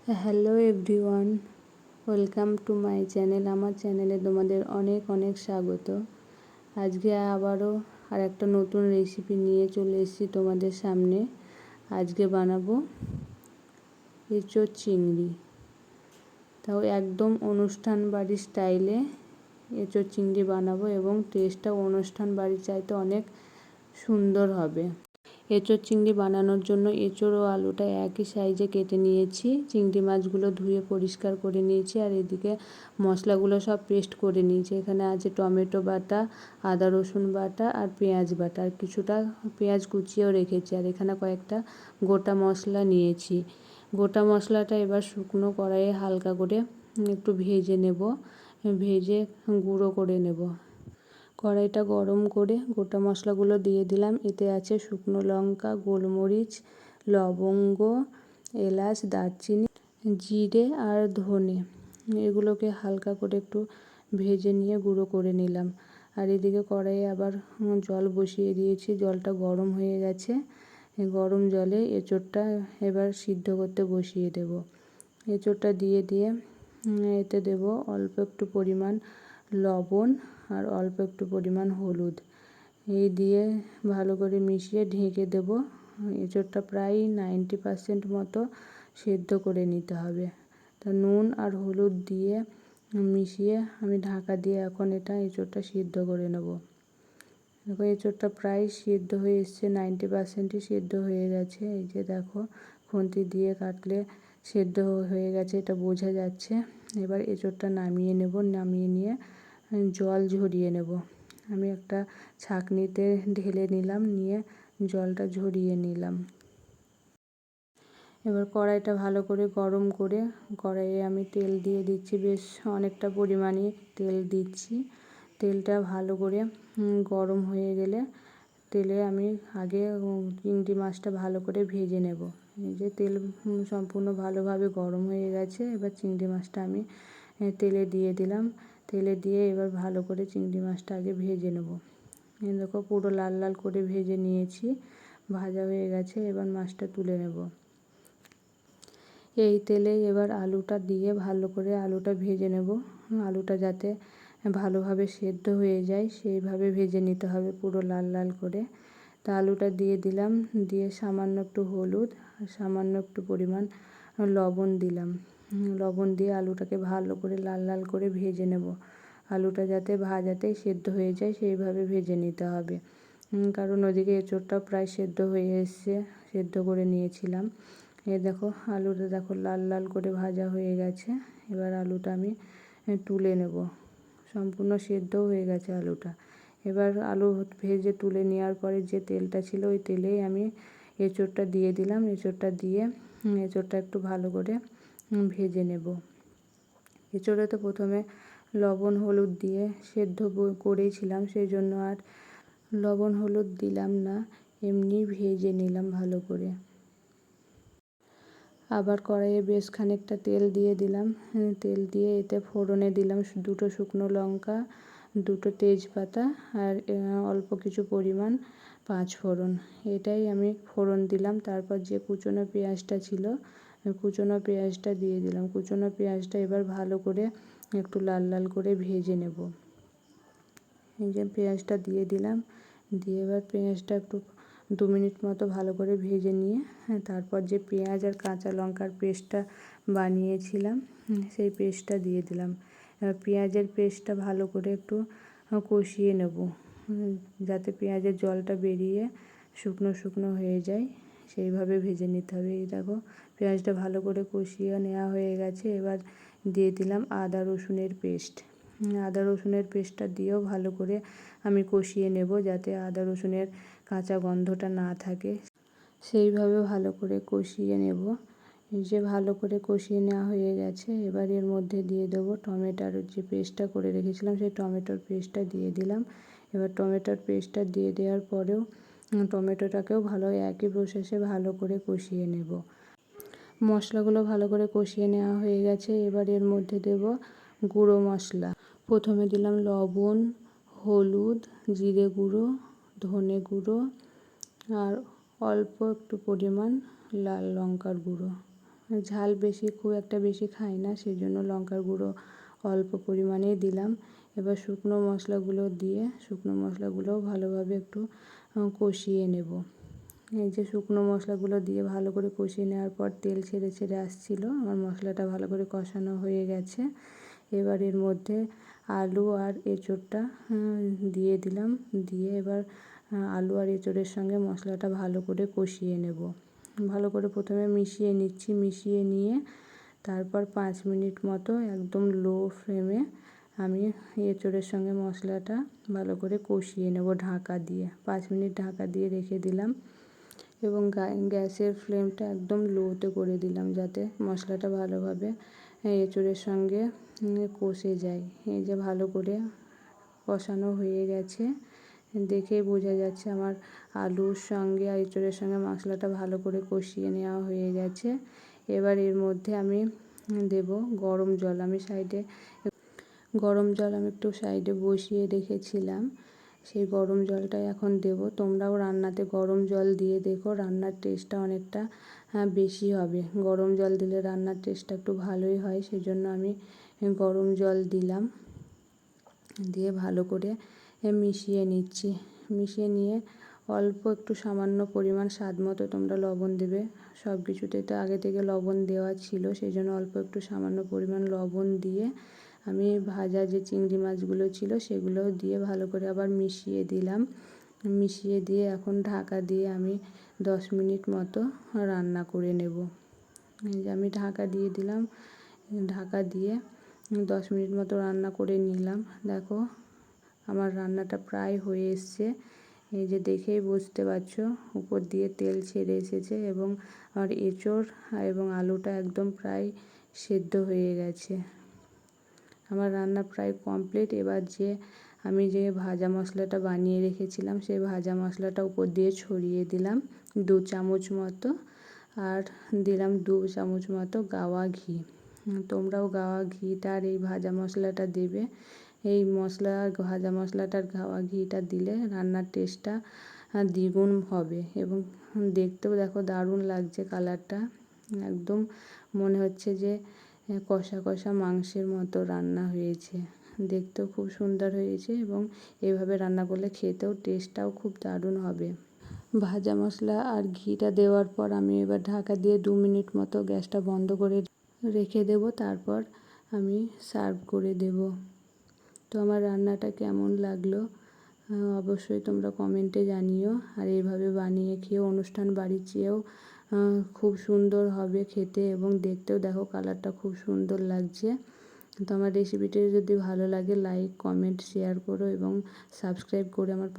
Hello everyone, welcome to my channel. আমার চ্যানেলে তোমাদের অনেক অনেক স্বাগত। আজকে আবারও আর একটা নতুন রেসিপি নিয়ে চলে এসেছি তোমাদের সামনে। আজকে বানাবো এঁচোড় চিংড়ি, তাও একদম অনুষ্ঠান বাড়ির স্টাইলে এঁচোড় চিংড়ি বানাবো এবং টেস্টটা অনুষ্ঠান বাড়ির চাইতে অনেক সুন্দর হবে। এঁচোড় চিংড়ি বানানোর জন্য এঁচোড় ও আলুটা একই সাইজে কেটে নিয়েছি। চিংড়ি মাছগুলো ধুয়ে পরিষ্কার করে নিয়েছি, আর এদিকে মশলাগুলো সব পেস্ট করে নিয়েছি। এখানে আছে টমেটো বাটা, আদা রসুন বাটা আর পেঁয়াজ বাটা, আর কিছুটা পেঁয়াজ কুচিয়েও রেখেছি। আর এখানে কয়েকটা গোটা মশলা নিয়েছি। গোটা মশলাটা এবার শুকনো কড়াইয়ে হালকা করে একটু ভেজে নেব, ভেজে গুঁড়ো করে নেব। কড়াইটা গরম করে গোটা মশলাগুলো দিয়ে দিলাম। এতে আছে শুকনো লঙ্কা, গোলমরিচ, লবঙ্গ, এলাচ, দারচিনি, জিরে আর ধনে। এগুলোকে হালকা করে একটু ভেজে নিয়ে গুঁড়ো করে নিলাম। আর এদিকে কড়াইয়ে আবার জল বসিয়ে দিয়েছি। জলটা গরম হয়ে গেছে। গরম জলে এঁচোড়টা এবার সিদ্ধ করতে বসিয়ে দেব। এঁচোড়টা দিয়ে এতে দেব অল্প একটু পরিমাণ লবণ আর অল্প একটু পরিমাণ হলুদ। এই দিয়ে ভালো করে মিশিয়ে ঢেকে দেব। এঁচোড়টা প্রায় 90% মতো সেদ্ধ করে নিতে হবে। তা নুন আর হলুদ দিয়ে মিশিয়ে আমি ঢাকা দিয়ে এখন এঁচোড়টা সিদ্ধ করে নেব। দেখো এঁচোড়টা প্রায় সিদ্ধ হয়ে এসছে, 90%ই সিদ্ধ হয়ে গেছে। এই যে দেখো, খুন্তি দিয়ে কাটলে সেদ্ধ হয়ে গেছে, এটা বোঝা যাচ্ছে। এবার এঁচোড়টা নামিয়ে নেব। নামিয়ে নিয়ে জল ঝরিয়ে নেব। আমি একটা ছাঁকনিতে ঢেলে নিলাম, নিয়ে জলটা ঝরিয়ে নিলাম। এবার কড়াইটা ভালো করে গরম করে কড়াইয়ে আমি তেল দিয়ে দিচ্ছি। বেশ অনেকটা পরিমাণে তেল দিচ্ছি। তেলটা ভালো করে গরম হয়ে গেলে তেলে আমি আগে চিংড়ি মাছটা ভালো করে ভেজে নেব। এই যে তেল সম্পূর্ণ ভালোভাবে গরম হয়ে গেছে। এবার চিংড়ি মাছটা আমি তেলে দিয়ে দিলাম। তেলে দিয়ে এবার ভালো করে চিংড়ি মাছটা আগে ভেজে নেব। দেখো পুরো লাল লাল করে ভেজে নিয়েছি, ভাজা হয়ে গেছে। এবার মাছটা তুলে নেব। এই তেলে এবার আলুটা দিয়ে ভালো করে আলুটা ভেজে নেব। আলুটা যাতে ভালোভাবে সেদ্ধ হয়ে যায় সেইভাবে ভেজে নিতে হবে, পুরো লাল লাল করে। তা আলুটা দিয়ে দিলাম, দিয়ে সামান্য একটু হলুদ আর সামান্য একটু পরিমাণ লবণ দিলাম। লবণ দিয়ে আলুটাকে ভালো করে লাল লাল করে ভেজে নেব। আলুটা যাতে ভাজাতেই সেদ্ধ হয়ে যায় সেইভাবে ভেজে নিতে হবে, কারণ ওদিকে এঁচোড়টা প্রায় সেদ্ধ হয়ে এসছে, সেদ্ধ করে নিয়েছিলাম। দেখো আলুটা দেখো লাল লাল করে ভাজা হয়ে গেছে। এবার আলুটা আমি তুলে নেব। সম্পূর্ণ সেদ্ধও হয়ে গেছে আলুটা। এবার আলু ভেজে তুলে নেওয়ার পরে যে তেলটা ছিল ওই তেলেই আমি এঁচোড়টা দিয়ে দিলাম। এঁচোড়টা দিয়ে এঁচোড়টা একটু ভালো করে ভেজে নেব। এঁচোড়ে তো প্রথমে লবণ হলুদ দিয়ে সেদ্ধ করেছিলাম, সেই জন্য আর লবণ হলুদ দিলাম না, এমনি ভেজে নিলাম ভালো করে। আবার কড়াইয়ে বেশ খানিকটা তেল দিয়ে দিলাম। তেল দিয়ে এতে ফোড়নে দিলাম দুটো শুকনো লঙ্কা, দুটো তেজপাতা আর অল্প কিছু পরিমাণ পাঁচফোড়ন। এটাই আমি ফোড়ন দিলাম। তারপর যে কুচনো পেঁয়াজটা ছিল, কুচনো পেঁয়াজটা দিয়ে দিলাম। কুচনো পেঁয়াজটা এবার ভালো করে একটু লাল লাল করে ভেজে নেব। এই যে পেঁয়াজটা দিয়ে দিলাম, দিয়ে এবার পেঁয়াজটা একটু 2 মিনিট মতো ভালো করে ভেজে নিয়ে তারপর যে পেঁয়াজ আর কাঁচা লঙ্কার পেস্টটা বানিয়েছিলাম সেই পেস্টটা দিয়ে দিলাম। এবার পেঁয়াজের পেস্টটা ভালো করে একটু কষিয়ে নেব, যাতে পেঁয়াজের জলটা বেরিয়ে শুকনো শুকনো হয়ে যায়, সেইভাবে ভেজে নিতে হবে। এই দেখো পেঁয়াজটা ভালো করে কষিয়ে নেওয়া হয়ে গেছে। এবার দিয়ে দিলাম আদা রসুনের পেস্ট। আদা রসুনের পেস্টটা দিয়েও ভালো করে আমি কষিয়ে নেব, যাতে আদা রসুনের কাঁচা গন্ধটা না থাকে, সেইভাবে ভালো করে কষিয়ে নেব। যে ভালো করে কষিয়ে নেওয়া হয়ে গেছে। এবার এর মধ্যে দিয়ে দেবো টমেটোর যে পেস্টটা করে রেখেছিলাম, সেই টমেটোর পেস্টটা দিয়ে দিলাম। এবার টমেটোর পেস্টটা দিয়ে দেওয়ার পরেও টমেটোটাকেও ভালো একই প্রসেসে ভালো করে কষিয়ে নেব। মশলাগুলো ভালো করে কষিয়ে নেওয়া হয়ে গেছে। এবার এর মধ্যে দেব গুঁড়ো মশলা। প্রথমে দিলাম লবণ, হলুদ, জিরে গুঁড়ো, ধনে গুঁড়ো আর অল্প একটু পরিমাণ লাল লঙ্কার গুঁড়ো। ঝাল বেশি খুব একটা বেশি খাই না, সেই জন্য লঙ্কার গুঁড়ো অল্প পরিমাণেই দিলাম। এবার শুকনো মশলাগুলোও ভালোভাবে একটু কষিয়ে নেব। এই যে শুকনো মশলাগুলো দিয়ে ভালো করে কষিয়ে নেওয়ার পর তেল ছেড়ে ছেড়ে আসছিলো, আমার মশলাটা ভালো করে কষানো হয়ে গেছে। এবার এর মধ্যে আলু আর এঁচোড়টা দিয়ে দিলাম, দিয়ে এবার আলু আর এঁচোড়ের সঙ্গে মশলাটা ভালো করে কষিয়ে নেব। ভালো করে প্রথমে মিশিয়ে নিচ্ছি, মিশিয়ে নিয়ে তারপর 5 মিনিট মতো একদম লো ফ্লেমে আমি এঁচোড়ের সঙ্গে মশলাটা ভালো করে কষিয়ে নেব ঢাকা দিয়ে। 5 মিনিট ঢাকা দিয়ে রেখে দিলাম এবং গ্যাসের ফ্লেমটা একদম লোতে করে দিলাম, যাতে মশলাটা ভালোভাবে এঁচোড়ের সঙ্গে কষে যায়। এই যে ভালো করে কষানো হয়ে গেছে, দেখেই বোঝা যাচ্ছে আমার আলুর সঙ্গে আর এঁচোড়ের সঙ্গে মশলাটা ভালো করে কষিয়ে নেওয়া হয়ে গেছে। এবার এর মধ্যে আমি দেব গরম জল। আমি একটু সাইডে বসিয়ে রেখেছিলাম, সেই গরম জলটাই এখন দেব। তোমরাও রান্নাতে গরম জল দিয়ে দেখো, রান্নার টেস্টটা অনেকটা বেশি হবে। গরম জল দিলে রান্নার টেস্টটা একটু ভালোই হয়, সেই জন্য আমি গরম জল দিলাম। দিয়ে ভালো করে মিশিয়ে নিচ্ছি। মিশিয়ে নিয়ে অল্প একটু সামান্য পরিমাণ স্বাদ মতো তোমরা লবণ দেবে। সব কিছুতে তো আগে থেকে লবণ দেওয়া ছিল, সেই জন্য অল্প একটু সামান্য পরিমাণ লবণ দিয়ে আমি ভাজা যে চিংড়ি মাছগুলো ছিল সেগুলোও দিয়ে ভালো করে আবার মিশিয়ে দিলাম। মিশিয়ে দিয়ে এখন ঢাকা দিয়ে আমি 10 মিনিট মতো রান্না করে নেব। এই যে আমি ঢাকা দিয়ে দিলাম, ঢাকা দিয়ে 10 মিনিট মতো রান্না করে নিলাম। দেখো আমার রান্নাটা প্রায় হয়ে এসছে। এই যে দেখেই বুঝতে পারছো উপর দিয়ে তেল ছেড়ে এসেছে এবং আর এঁচোড় এবং আলুটা একদম প্রায় সেদ্ধ হয়ে গেছে। আমার রান্না প্রায় কমপ্লিট। এবার আমি যে ভাজা মশলাটা বানিয়ে রেখেছিলাম সেই ভাজা মশলাটা উপর দিয়ে ছড়িয়ে দিলাম 2 চামচ মতো, আর দিলাম 2 চামচ মতো গাওয়া ঘি। তোমরাও গাওয়া ঘিটা আর এই ভাজা মশলাটা দেবে। এই ভাজা মশলাটার গাওয়া ঘিটা দিলে রান্নার টেস্টটা দ্বিগুণ হবে এবং দেখতেও দেখো দারুণ লাগছে কালারটা। একদম মনে হচ্ছে যে কষা কষা মাংসের মতো রান্না হয়েছে, দেখতেও খুব সুন্দর হয়েছে এবং এইভাবে রান্না করলে খেতেও টেস্টটাও খুব দারুণ হবে। ভাজা মশলা আর ঘিটা দেওয়ার পর আমি এবার ঢাকা দিয়ে 2 মিনিট মতো গ্যাসটা বন্ধ করে রেখে দেব, তারপর আমি সার্ভ করে দেব। তো আমার রান্নাটা কেমন লাগলো অবশ্যই তোমরা কমেন্টে জানিও। আর এইভাবে বানিয়ে খেয়েও অনুষ্ঠান বাড়ির চেয়েও খুব সুন্দর হবে খেতে এবং দেখতেও দেখো কালারটা খুব সুন্দর লাগছে। তো আমার রেসিপিটি যদি ভালো লাগে লাইক, কমেন্ট, শেয়ার করো এবং সাবস্ক্রাইব করে আমার